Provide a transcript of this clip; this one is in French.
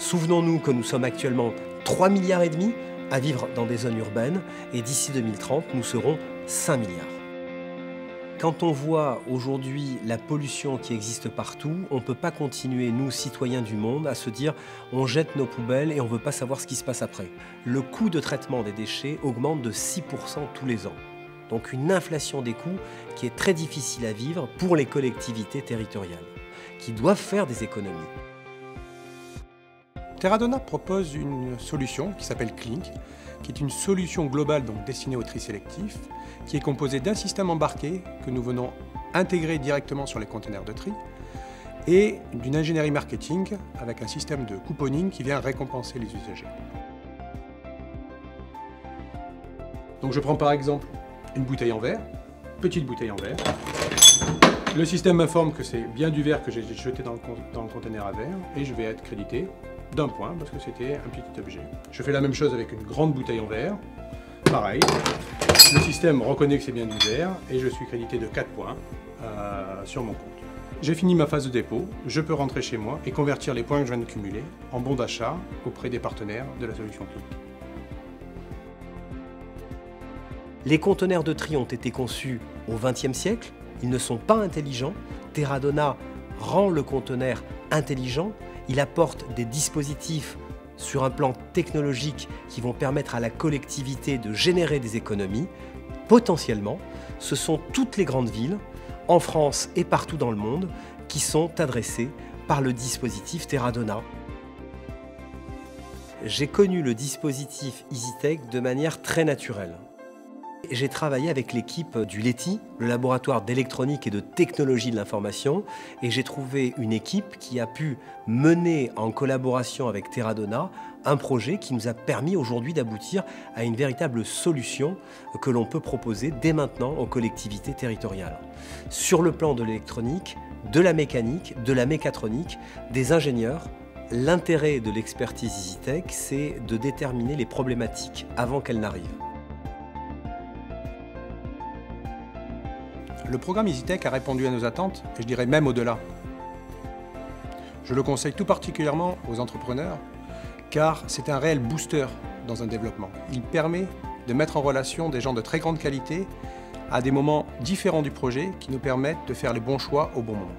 Souvenons-nous que nous sommes actuellement 3,5 milliards à vivre dans des zones urbaines et d'ici 2030, nous serons 5 milliards. Quand on voit aujourd'hui la pollution qui existe partout, on ne peut pas continuer, nous, citoyens du monde, à se dire on jette nos poubelles et on ne veut pas savoir ce qui se passe après. Le coût de traitement des déchets augmente de 6% tous les ans. Donc une inflation des coûts qui est très difficile à vivre pour les collectivités territoriales, qui doivent faire des économies. Terradona propose une solution qui s'appelle Clink, qui est une solution globale donc destinée au tri sélectif, qui est composée d'un système embarqué que nous venons intégrer directement sur les conteneurs de tri et d'une ingénierie marketing avec un système de couponing qui vient récompenser les usagers. Donc je prends par exemple une bouteille en verre, petite bouteille en verre. Le système m'informe que c'est bien du verre que j'ai jeté dans le conteneur à verre et je vais être crédité d'un point parce que c'était un petit objet. Je fais la même chose avec une grande bouteille en verre. Pareil, le système reconnaît que c'est bien du verre et je suis crédité de 4 points sur mon compte. J'ai fini ma phase de dépôt, je peux rentrer chez moi et convertir les points que je viens de cumuler en bons d'achat auprès des partenaires de la solution Clink. Les conteneurs de tri ont été conçus au XXe siècle, ils ne sont pas intelligents. Terradona rend le conteneur intelligent, il apporte des dispositifs sur un plan technologique qui vont permettre à la collectivité de générer des économies. Potentiellement, ce sont toutes les grandes villes, en France et partout dans le monde, qui sont adressées par le dispositif Terradona. J'ai connu le dispositif EasyTech de manière très naturelle. J'ai travaillé avec l'équipe du LETI, le laboratoire d'électronique et de technologie de l'information, et j'ai trouvé une équipe qui a pu mener en collaboration avec Terradona un projet qui nous a permis aujourd'hui d'aboutir à une véritable solution que l'on peut proposer dès maintenant aux collectivités territoriales. Sur le plan de l'électronique, de la mécanique, de la mécatronique, des ingénieurs, l'intérêt de l'expertise EasyTech, c'est de déterminer les problématiques avant qu'elles n'arrivent. Le programme EasyTech a répondu à nos attentes, et je dirais même au-delà. Je le conseille tout particulièrement aux entrepreneurs, car c'est un réel booster dans un développement. Il permet de mettre en relation des gens de très grande qualité à des moments différents du projet qui nous permettent de faire les bons choix au bon moment.